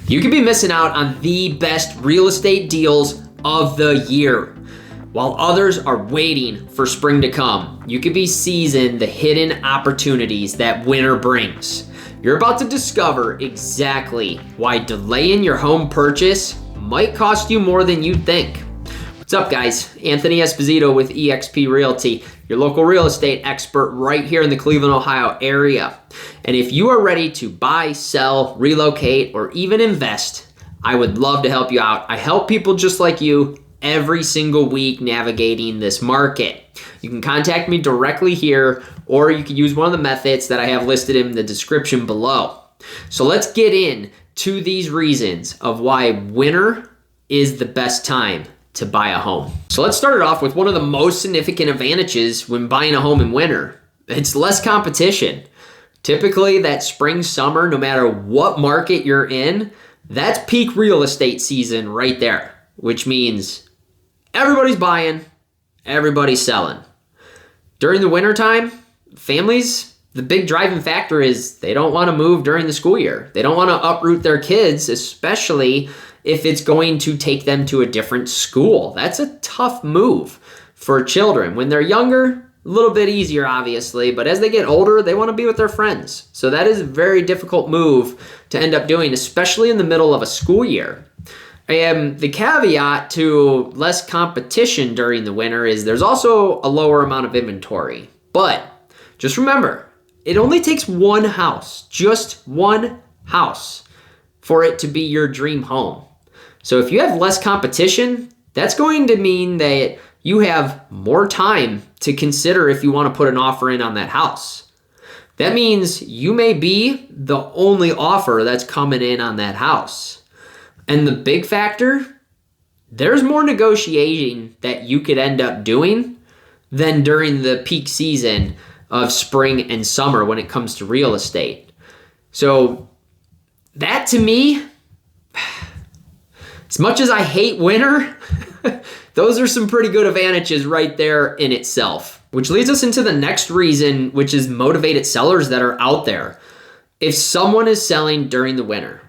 You could be missing out on the best real estate deals of the year. While others are waiting for spring to come, you could be seizing the hidden opportunities that winter brings. You're about to discover exactly why delaying your home purchase might cost you more than you'd think. What's up, guys? Anthony Esposito with eXp Realty, your local real estate expert right here in the Cleveland, Ohio area. And if you are ready to buy, sell, relocate, or even invest, I would love to help you out. I help people just like you every single week navigating this market. You can contact me directly here, or you can use one of the methods that I have listed in the description below. So let's get into these reasons of why winter is the best time to buy a home. So let's start it off with one of the most significant advantages when buying a home in winter. It's less competition. Typically that spring, summer, no matter what market you're in, that's peak real estate season right there, which means everybody's buying, everybody's selling. During the wintertime, families, the big driving factor is they don't want to move during the school year. They don't want to uproot their kids, especially if it's going to take them to a different school. That's a tough move for children. When they're younger, a little bit easier, obviously, but as they get older, they want to be with their friends. So that is a very difficult move to end up doing, especially in the middle of a school year. And the caveat to less competition during the winter is there's also a lower amount of inventory. But just remember, it only takes one house, just one house, for it to be your dream home. So if you have less competition, that's going to mean that you have more time to consider if you want to put an offer in on that house. That means you may be the only offer that's coming in on that house. And the big factor, there's more negotiating that you could end up doing than during the peak season of spring and summer when it comes to real estate. So that to me, as much as I hate winter, those are some pretty good advantages right there in itself. Which leads us into the next reason, which is motivated sellers that are out there. If someone is selling during the winter,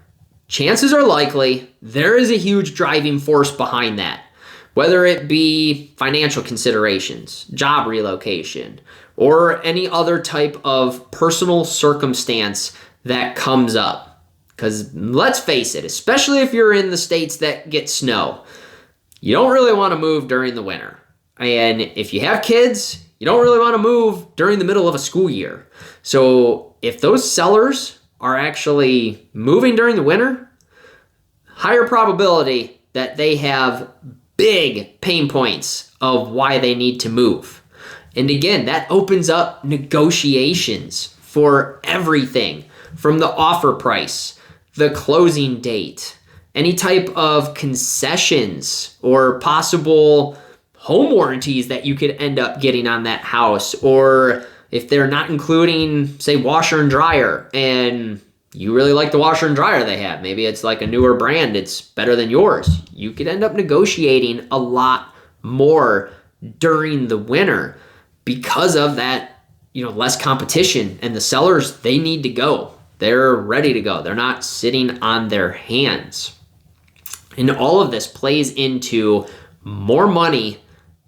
chances are likely there is a huge driving force behind that, whether it be financial considerations, job relocation, or any other type of personal circumstance that comes up. Because let's face it, especially if you're in the states that get snow, you don't really want to move during the winter. And if you have kids, you don't really want to move during the middle of a school year. So if those sellers are actually moving during the winter, higher probability that they have big pain points of why they need to move. And again, that opens up negotiations for everything from the offer price, the closing date, any type of concessions or possible home warranties that you could end up getting on that house, or if they're not including, say, washer and dryer, and you really like the washer and dryer they have, maybe it's like a newer brand, it's better than yours, you could end up negotiating a lot more during the winter because of that, less competition, and the sellers, they need to go. They're ready to go. They're not sitting on their hands. And all of this plays into more money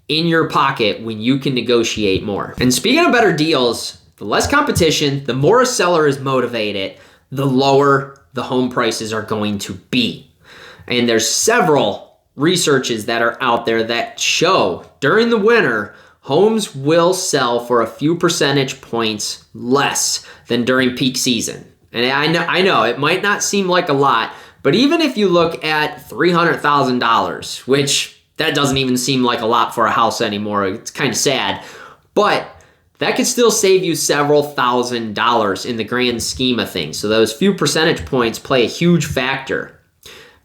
in your pocket when you can negotiate more. And speaking of better deals, the less competition, the more a seller is motivated, the lower the home prices are going to be. And there's several researches that are out there that show during the winter, homes will sell for a few percentage points less than during peak season. And I know it might not seem like a lot, but even if you look at $300,000, which that doesn't even seem like a lot for a house anymore, it's kind of sad, but that could still save you several $1,000s in the grand scheme of things. So those few percentage points play a huge factor.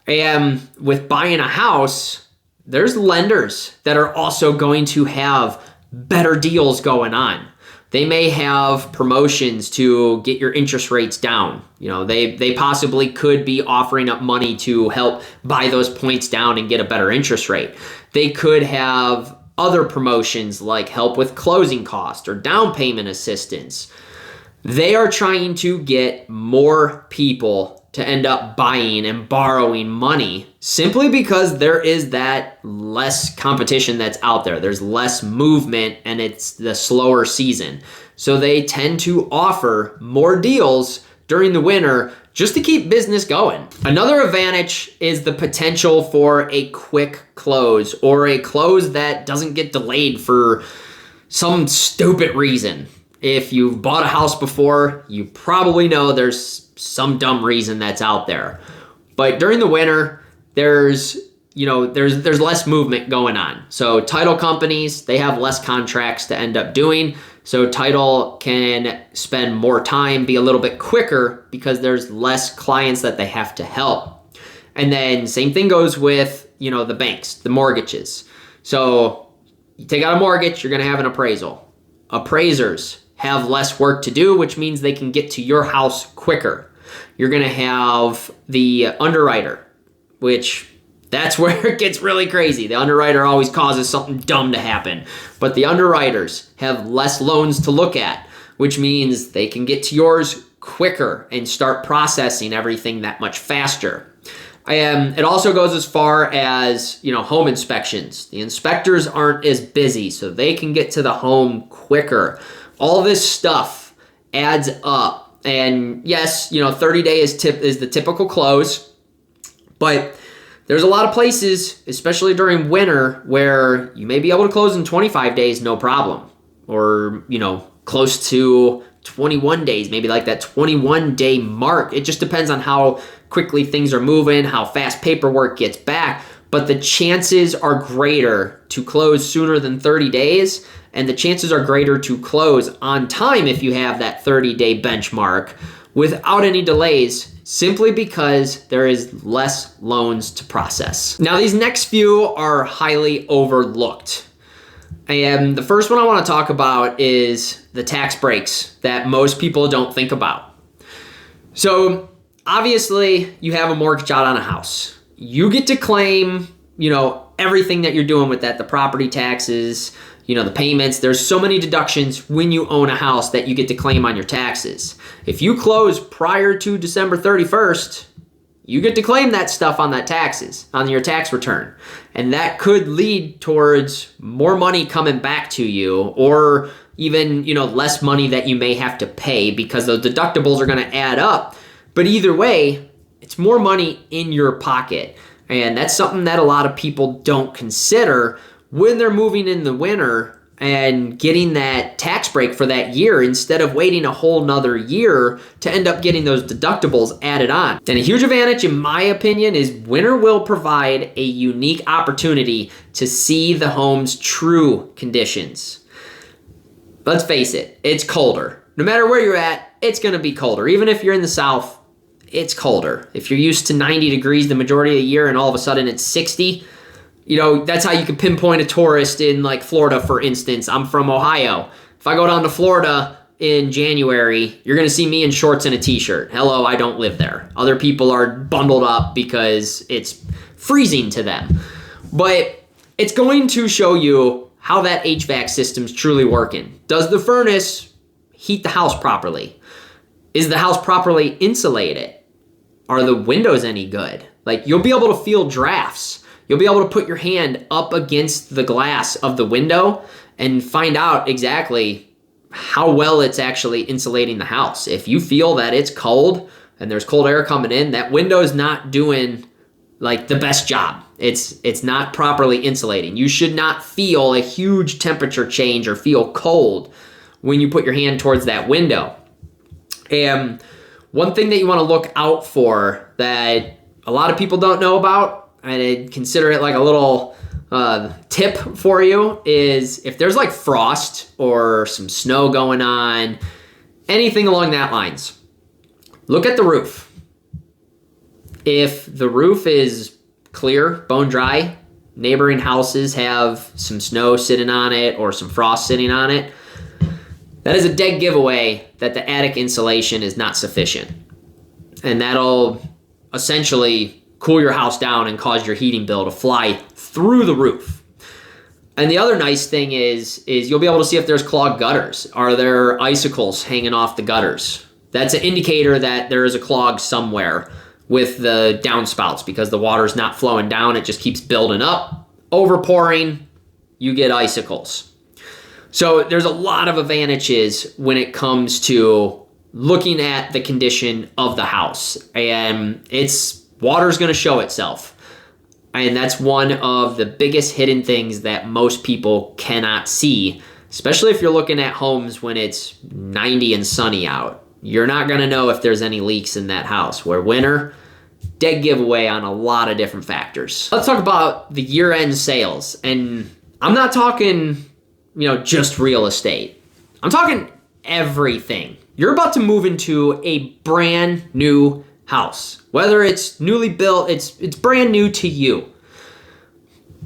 And with buying a house, there's lenders that are also going to have better deals going on. They may have promotions to get your interest rates down. They possibly could be offering up money to help buy those points down and get a better interest rate. They could have other promotions like help with closing costs or down payment assistance. They are trying to get more people to end up buying and borrowing money simply because there is that less competition that's out there. There's less movement and it's the slower season. So they tend to offer more deals during the winter just to keep business going. Another advantage is the potential for a quick close or a close that doesn't get delayed for some stupid reason. If you've bought a house before, you probably know there's some dumb reason that's out there. But during the winter, there's less movement going on. So title companies, they have less contracts to end up doing. So title can spend more time, be a little bit quicker because there's less clients that they have to help. And then same thing goes with, the banks, the mortgages. So you take out a mortgage, you're going to have an appraisal. Appraisers have less work to do, which means they can get to your house quicker. You're going to have the underwriter, which that's where it gets really crazy. The underwriter always causes something dumb to happen. But the underwriters have less loans to look at, which means they can get to yours quicker and start processing everything that much faster. It also goes as far as, home inspections. The inspectors aren't as busy, so they can get to the home quicker. All this stuff adds up. And yes, 30 days is the typical close, but there's a lot of places, especially during winter, where you may be able to close in 25 days, no problem. Or, close to 21 days, maybe like that 21-day mark. It just depends on how quickly things are moving, how fast paperwork gets back. But the chances are greater to close sooner than 30 days, and the chances are greater to close on time if you have that 30-day benchmark without any delays, simply because there is less loans to process. Now, these next few are highly overlooked. And the first one I want to talk about is the tax breaks that most people don't think about. So, obviously, you have a mortgage out on a house. You get to claim, everything that you're doing with that, the property taxes, the payments. There's so many deductions when you own a house that you get to claim on your taxes. If you close prior to December 31st, you get to claim that stuff on that taxes, on your tax return. And that could lead towards more money coming back to you, or even, less money that you may have to pay because those deductibles are going to add up. But either way, it's more money in your pocket. And that's something that a lot of people don't consider when they're moving in the winter and getting that tax break for that year instead of waiting a whole nother year to end up getting those deductibles added on. And a huge advantage, in my opinion, is winter will provide a unique opportunity to see the home's true conditions. Let's face it, it's colder. No matter where you're at, it's going to be colder. Even if you're in the South, it's colder. If you're used to 90 degrees the majority of the year and all of a sudden it's 60, that's how you can pinpoint a tourist in like Florida, for instance. I'm from Ohio. If I go down to Florida in January, you're going to see me in shorts and a t-shirt. Hello, I don't live there. Other people are bundled up because it's freezing to them. But it's going to show you how that HVAC system's truly working. Does the furnace heat the house properly? Is the house properly insulated? Are the windows any good? Like, you'll be able to feel drafts. You'll be able to put your hand up against the glass of the window and find out exactly how well it's actually insulating the house. If you feel that it's cold and there's cold air coming in, that window is not doing like the best job. It's not properly insulating. You should not feel a huge temperature change or feel cold when you put your hand towards that window. And one thing that you want to look out for that a lot of people don't know about, and I'd consider it like a little tip for you, is if there's like frost or some snow going on, anything along that lines, look at the roof. If the roof is clear, bone dry, neighboring houses have some snow sitting on it or some frost sitting on it, that is a dead giveaway that the attic insulation is not sufficient. And that'll essentially cool your house down and cause your heating bill to fly through the roof. And the other nice thing is you'll be able to see if there's clogged gutters. Are there icicles hanging off the gutters? That's an indicator that there is a clog somewhere. with the downspouts because the water's not flowing down. It just keeps building up, overpouring, you get icicles. So there's a lot of advantages when it comes to looking at the condition of the house, and water's going to show itself. And that's one of the biggest hidden things that most people cannot see, especially if you're looking at homes when it's 90 and sunny out. You're not going to know if there's any leaks in that house. Where winter, dead giveaway on a lot of different factors. Let's talk about the year-end sales. And I'm not talking, just real estate. I'm talking everything. You're about to move into a brand new house. Whether it's newly built, it's brand new to you.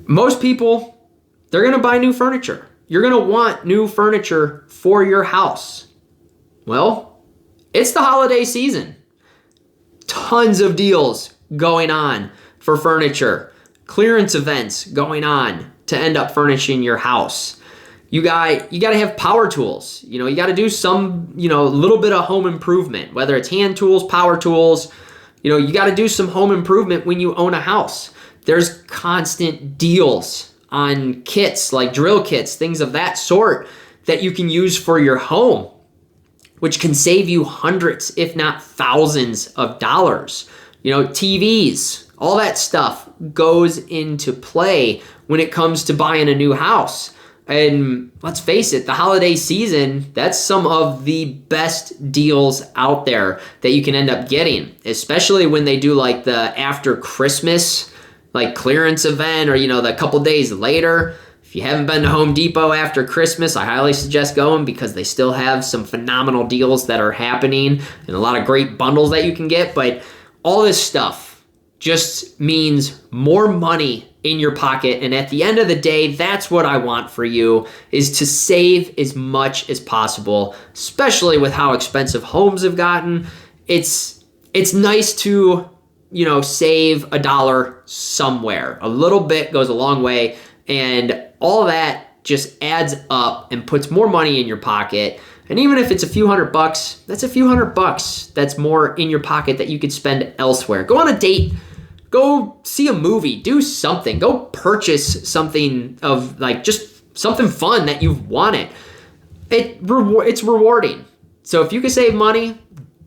Most people, they're going to buy new furniture. You're going to want new furniture for your house. Well, it's the holiday season. Tons of deals going on for furniture. Clearance events going on to end up furnishing your house. You got to have power tools. You got to do some, little bit of home improvement, whether it's hand tools, power tools. You got to do some home improvement when you own a house. There's constant deals on kits like drill kits, things of that sort that you can use for your home, which can save you hundreds, if not thousands of dollars. TVs, all that stuff goes into play when it comes to buying a new house. And let's face it, the holiday season, that's some of the best deals out there that you can end up getting, especially when they do like the after Christmas, like clearance event, or, the couple days later. If you haven't been to Home Depot after Christmas, I highly suggest going because they still have some phenomenal deals that are happening and a lot of great bundles that you can get. But all this stuff just means more money in your pocket. And at the end of the day, that's what I want for you, is to save as much as possible, especially with how expensive homes have gotten. It's nice to, save $1 somewhere. A little bit goes a long way, and all that just adds up and puts more money in your pocket. And even if it's a few $100, that's a few $100 that's more in your pocket that you could spend elsewhere. Go on a date. Go see a movie, do something, go purchase something of just something fun that you've wanted. It's rewarding. So if you can save money,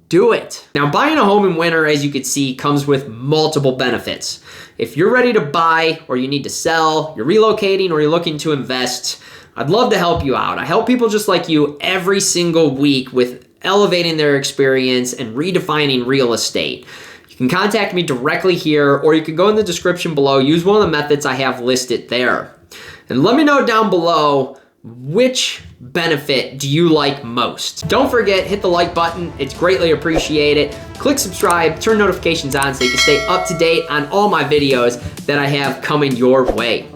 do it. Now, buying a home in winter, as you can see, comes with multiple benefits. If you're ready to buy or you need to sell, you're relocating or you're looking to invest, I'd love to help you out. I help people just like you every single week with elevating their experience and redefining real estate. You can contact me directly here, or you can go in the description below, use one of the methods I have listed there. And let me know down below, which benefit do you like most? Don't forget, hit the like button. It's greatly appreciated. Click subscribe, turn notifications on so you can stay up to date on all my videos that I have coming your way.